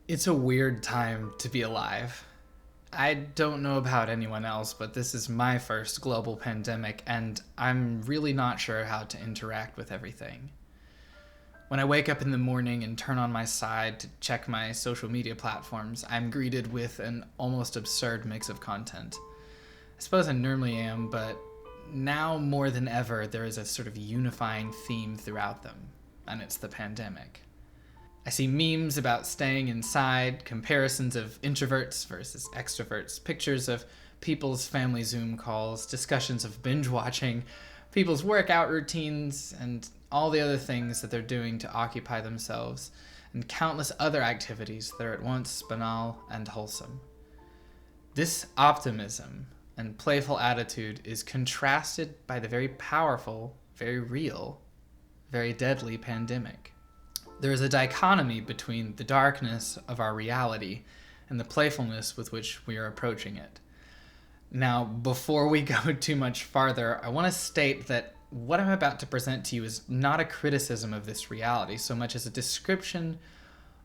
It's a weird time to be alive. I don't know about anyone else, but this is my first global pandemic, and I'm really not sure how to interact with everything. When I wake up in the morning and turn on my side to check my social media platforms, I'm greeted with an almost absurd mix of content. I suppose I normally am, but now more than ever, there is a sort of unifying theme throughout them, and it's the pandemic. I see memes about staying inside, comparisons of introverts versus extroverts, pictures of people's family Zoom calls, discussions of binge watching, people's workout routines, and all the other things that they're doing to occupy themselves, and countless other activities that are at once banal and wholesome. This optimism and playful attitude is contrasted by the very powerful, very real, very deadly pandemic. There is a dichotomy between the darkness of our reality and the playfulness with which we are approaching it. Now, before we go too much farther, I want to state that what I'm about to present to you is not a criticism of this reality so much as a description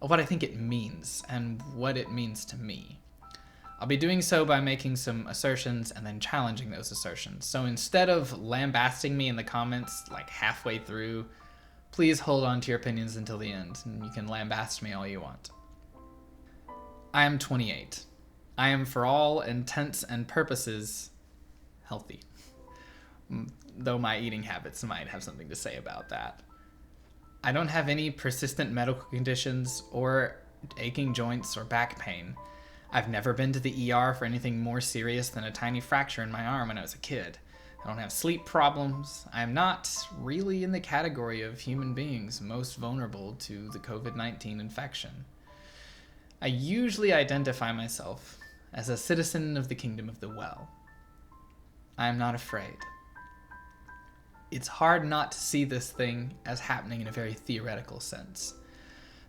of what I think it means and what it means to me. I'll be doing so by making some assertions and then challenging those assertions. So instead of lambasting me in the comments like halfway through, please hold on to your opinions until the end, and you can lambast me all you want. I am 28. I am, for all intents and purposes, healthy. Though my eating habits might have something to say about that. I don't have any persistent medical conditions or aching joints or back pain. I've never been to the ER for anything more serious than a tiny fracture in my arm when I was a kid. I don't have sleep problems. I'm not really in the category of human beings most vulnerable to the COVID-19 infection. I usually identify myself as a citizen of the Kingdom of the Well. I am not afraid. It's hard not to see this thing as happening in a very theoretical sense.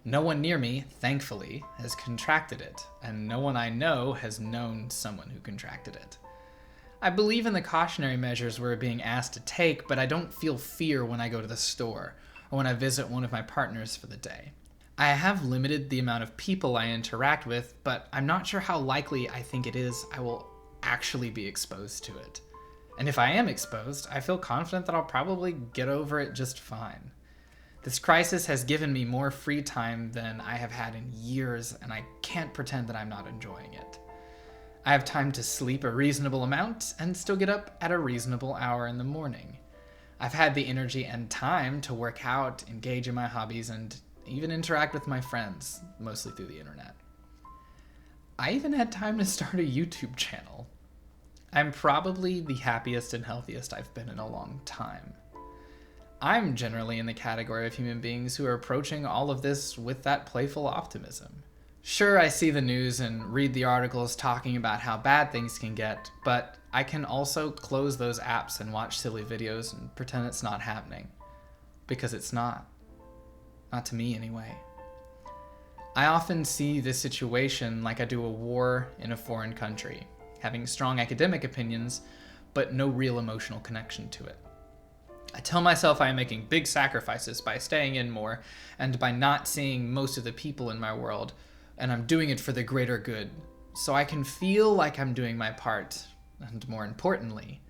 No one near me, thankfully, has contracted it, and no one I know has known someone who contracted it. I believe in the cautionary measures we're being asked to take, but I don't feel fear when I go to the store or when I visit one of my partners for the day. I have limited the amount of people I interact with, but I'm not sure how likely I think it is I will actually be exposed to it. And if I am exposed, I feel confident that I'll probably get over it just fine. This crisis has given me more free time than I have had in years, and I can't pretend that I'm not enjoying it. I have time to sleep a reasonable amount and still get up at a reasonable hour in the morning. I've had the energy and time to work out, engage in my hobbies, and even interact with my friends, mostly through the internet. I even had time to start a YouTube channel. I'm probably the happiest and healthiest I've been in a long time. I'm generally in the category of human beings who are approaching all of this with that playful optimism. Sure, I see the news and read the articles talking about how bad things can get, but I can also close those apps and watch silly videos and pretend it's not happening. Because it's not. Not to me, anyway. I often see this situation like I do a war in a foreign country, having strong academic opinions, but no real emotional connection to it. I tell myself I am making big sacrifices by staying in more and by not seeing most of the people in my world, and I'm doing it for the greater good, so I can feel like I'm doing my part, and more importantly,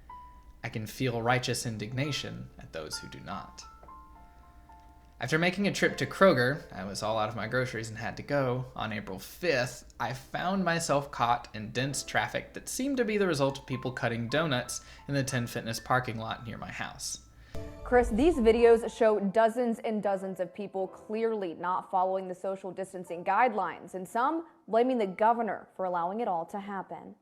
I can feel righteous indignation at those who do not. After making a trip to Kroger, I was all out of my groceries and had to go, on April 5th, I found myself caught in dense traffic that seemed to be the result of people cutting donuts in the 10 Fitness parking lot near my house. Chris, these videos show dozens and dozens of people clearly not following the social distancing guidelines, and some blaming the governor for allowing it all to happen.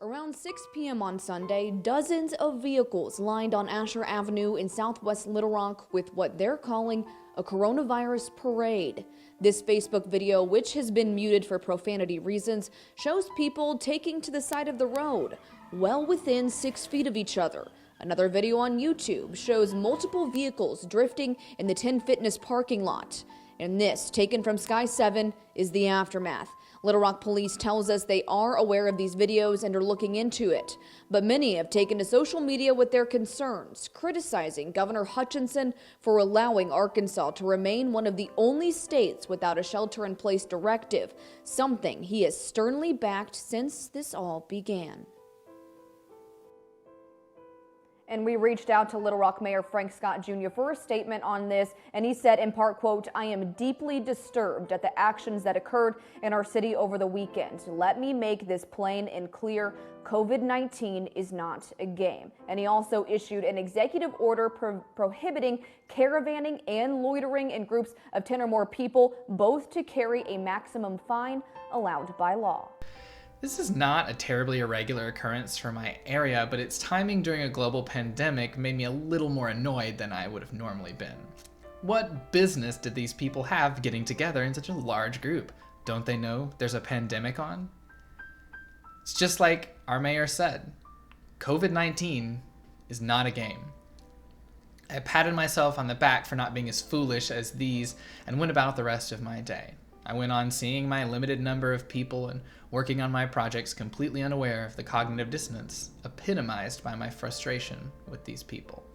Around 6 p.m. on Sunday, dozens of vehicles lined on Asher Avenue in southwest Little Rock with what they're calling a coronavirus parade. This Facebook video, which has been muted for profanity reasons, shows people taking to the side of the road, well within 6 feet of each other. Another video on YouTube shows multiple vehicles drifting in the 10 Fitness parking lot. And this, taken from Sky 7, is the aftermath. Little Rock Police tells us they are aware of these videos and are looking into it, but many have taken to social media with their concerns, criticizing Governor Hutchinson for allowing Arkansas to remain one of the only states without a shelter-in-place directive, something he has sternly backed since this all began. And we reached out to Little Rock Mayor Frank Scott Jr. for a statement on this, and he said in part, quote, "I am deeply disturbed at the actions that occurred in our city over the weekend. Let me make this plain and clear. COVID-19 is not a game." And he also issued an executive order prohibiting caravanning and loitering in groups of 10 or more people, both to carry a maximum fine allowed by law. This is not a terribly irregular occurrence for my area, but its timing during a global pandemic made me a little more annoyed than I would have normally been. What business did these people have getting together in such a large group? Don't they know there's a pandemic on? It's just like our mayor said, COVID-19 is not a game. I patted myself on the back for not being as foolish as these and went about the rest of my day. I went on seeing my limited number of people and working on my projects completely unaware of the cognitive dissonance epitomized by my frustration with these people.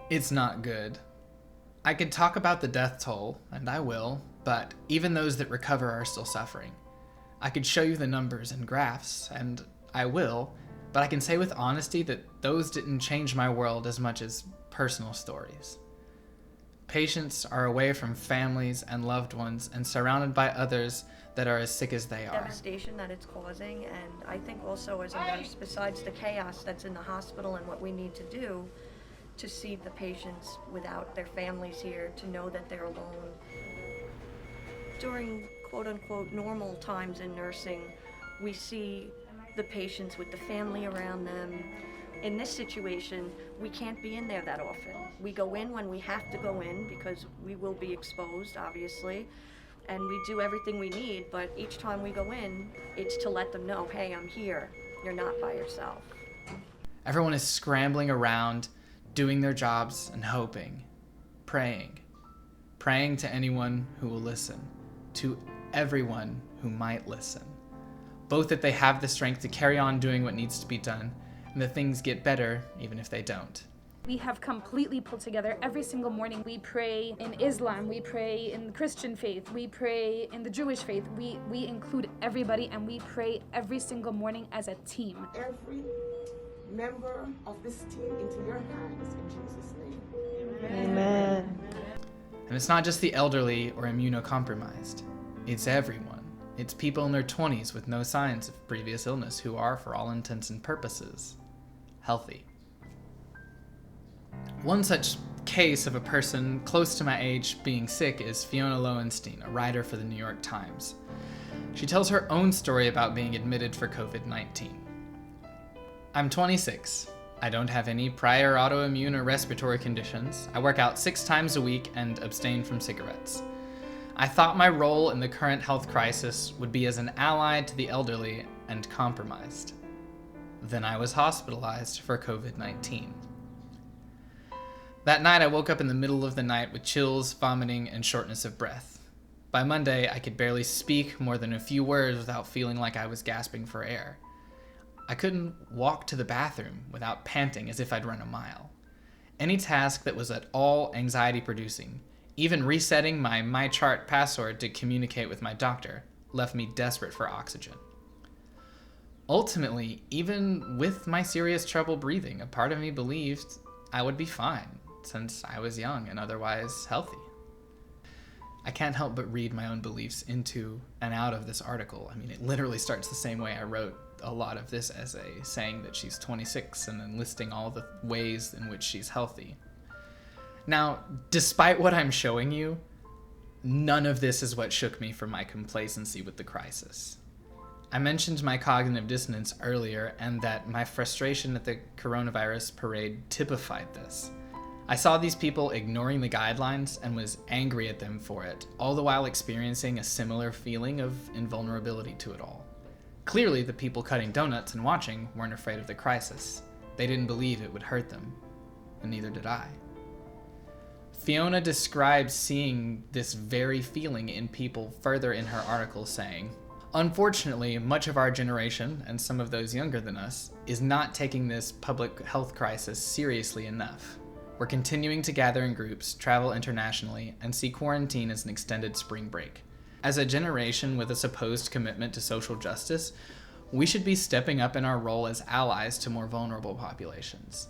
It's not good. I could talk about the death toll, and I will, but even those that recover are still suffering. I could show you the numbers and graphs, and I will, but I can say with honesty that those didn't change my world as much as personal stories. Patients are away from families and loved ones and surrounded by others that are as sick as they are. Devastation that it's causing, and I think also as a nurse, besides the chaos that's in the hospital and what we need to do to see the patients without their families here, to know that they're alone. During quote-unquote normal times in nursing, we see the patients with the family around them. In this situation, we can't be in there that often. We go in when we have to go in because we will be exposed, obviously, and we do everything we need, but each time we go in, it's to let them know, hey, I'm here. You're not by yourself. Everyone is scrambling around, doing their jobs and hoping, praying to anyone who will listen, to everyone who might listen. Both that they have the strength to carry on doing what needs to be done, and that things get better even if they don't. We have completely pulled together every single morning. We pray in Islam, we pray in the Christian faith, we pray in the Jewish faith. We include everybody and we pray every single morning as a team. Every member of this team into your hands in Jesus' name. Amen. And it's not just the elderly or immunocompromised. It's everyone. It's people in their 20s with no signs of previous illness who are, for all intents and purposes, healthy. One such case of a person close to my age being sick is Fiona Lowenstein, a writer for the New York Times. She tells her own story about being admitted for COVID-19. I'm 26. I don't have any prior autoimmune or respiratory conditions. I work out 6 times a week and abstain from cigarettes. I thought my role in the current health crisis would be as an ally to the elderly and compromised. Then I was hospitalized for COVID-19. That night I woke up in the middle of the night with chills, vomiting, and shortness of breath. By Monday, I could barely speak more than a few words without feeling like I was gasping for air. I couldn't walk to the bathroom without panting as if I'd run a mile. Any task that was at all anxiety-producing, even resetting my MyChart password to communicate with my doctor, left me desperate for oxygen. Ultimately, even with my serious trouble breathing, a part of me believed I would be fine, since I was young and otherwise healthy. I can't help but read my own beliefs into and out of this article. I mean, it literally starts the same way I wrote a lot of this essay, saying that she's 26 and then listing all the ways in which she's healthy. Now, despite what I'm showing you, none of this is what shook me from my complacency with the crisis. I mentioned my cognitive dissonance earlier and that my frustration at the coronavirus parade typified this. I saw these people ignoring the guidelines and was angry at them for it, all the while experiencing a similar feeling of invulnerability to it all. Clearly, the people cutting donuts and watching weren't afraid of the crisis. They didn't believe it would hurt them, and neither did I. Fiona describes seeing this very feeling in people further in her article, saying, "Unfortunately, much of our generation, and some of those younger than us, is not taking this public health crisis seriously enough. We're continuing to gather in groups, travel internationally, and see quarantine as an extended spring break. As a generation with a supposed commitment to social justice, we should be stepping up in our role as allies to more vulnerable populations.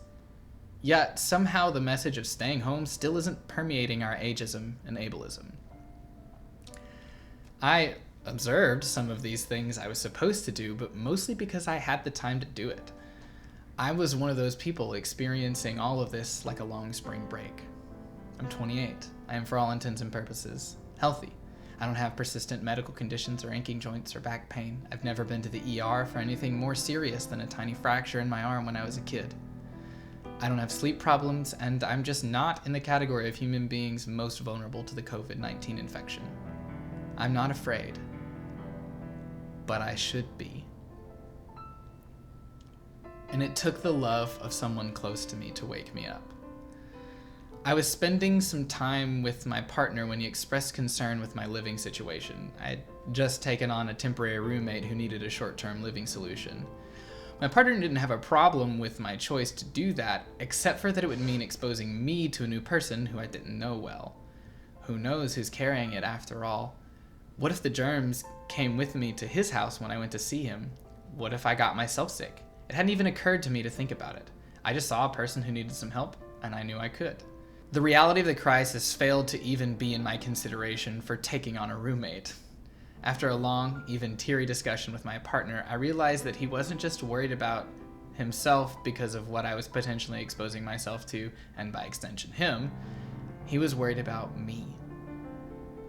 Yet, somehow the message of staying home still isn't permeating our ageism and ableism." I observed some of these things I was supposed to do, but mostly because I had the time to do it. I was one of those people experiencing all of this like a long spring break. I'm 28. I am, for all intents and purposes, healthy. I don't have persistent medical conditions or aching joints or back pain. I've never been to the ER for anything more serious than a tiny fracture in my arm when I was a kid. I don't have sleep problems, and I'm just not in the category of human beings most vulnerable to the COVID-19 infection. I'm not afraid, but I should be. And it took the love of someone close to me to wake me up. I was spending some time with my partner when he expressed concern with my living situation. I had just taken on a temporary roommate who needed a short-term living solution. My partner didn't have a problem with my choice to do that, except for that it would mean exposing me to a new person who I didn't know well. Who knows who's carrying it after all? What if the germs came with me to his house when I went to see him? What if I got myself sick? It hadn't even occurred to me to think about it. I just saw a person who needed some help, and I knew I could. The reality of the crisis failed to even be in my consideration for taking on a roommate. After a long, even teary discussion with my partner, I realized that he wasn't just worried about himself because of what I was potentially exposing myself to, and by extension him. He was worried about me.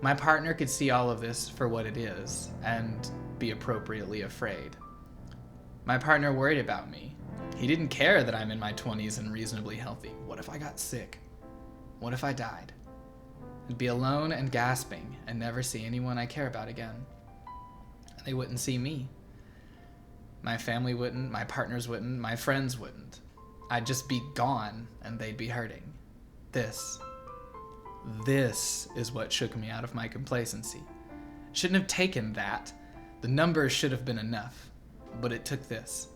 My partner could see all of this for what it is, and be appropriately afraid. My partner worried about me. He didn't care that I'm in my 20s and reasonably healthy. What if I got sick? What if I died? I'd be alone and gasping and never see anyone I care about again. They wouldn't see me. My family wouldn't, my partners wouldn't, my friends wouldn't. I'd just be gone and they'd be hurting. This is what shook me out of my complacency. Shouldn't have taken that. The numbers should have been enough, but it took this.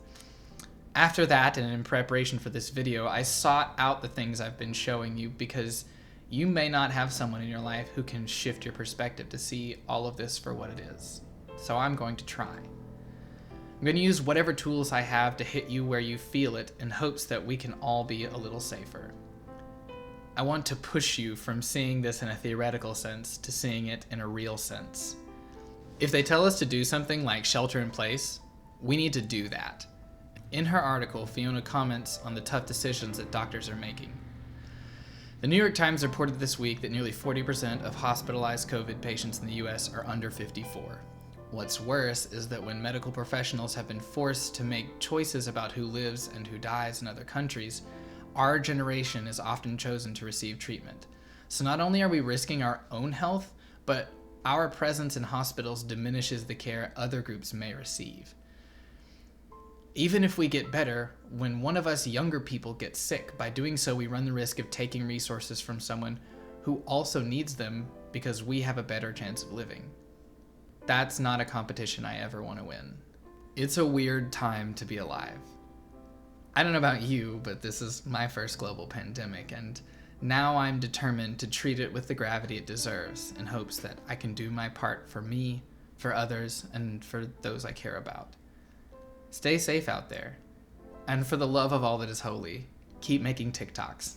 After that, and in preparation for this video, I sought out the things I've been showing you because you may not have someone in your life who can shift your perspective to see all of this for what it is. So I'm going to try. I'm going to use whatever tools I have to hit you where you feel it in hopes that we can all be a little safer. I want to push you from seeing this in a theoretical sense to seeing it in a real sense. If they tell us to do something like shelter in place, we need to do that. In her article, Fiona comments on the tough decisions that doctors are making. The New York Times reported this week that nearly 40% of hospitalized COVID patients in the US are under 54. What's worse is that when medical professionals have been forced to make choices about who lives and who dies in other countries, our generation is often chosen to receive treatment. So not only are we risking our own health, but our presence in hospitals diminishes the care other groups may receive. Even if we get better, when one of us younger people gets sick, by doing so we run the risk of taking resources from someone who also needs them because we have a better chance of living. That's not a competition I ever want to win. It's a weird time to be alive. I don't know about you, but this is my first global pandemic, and now I'm determined to treat it with the gravity it deserves in hopes that I can do my part for me, for others, and for those I care about. Stay safe out there. And for the love of all that is holy, keep making TikToks.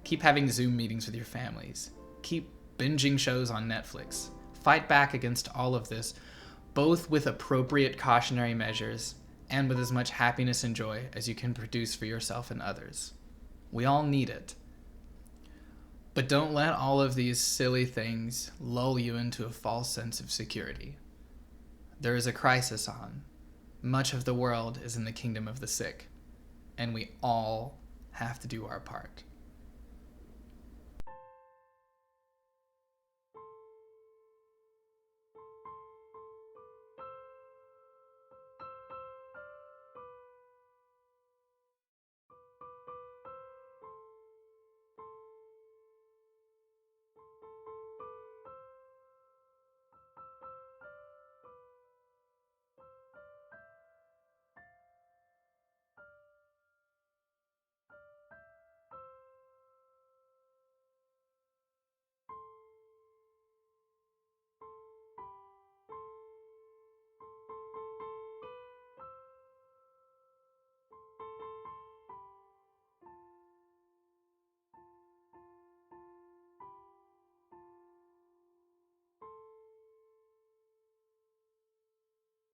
Keep having Zoom meetings with your families. Keep binging shows on Netflix. Fight back against all of this, both with appropriate cautionary measures and with as much happiness and joy as you can produce for yourself and others. We all need it. But don't let all of these silly things lull you into a false sense of security. There is a crisis on. Much of the world is in the kingdom of the sick, and we all have to do our part.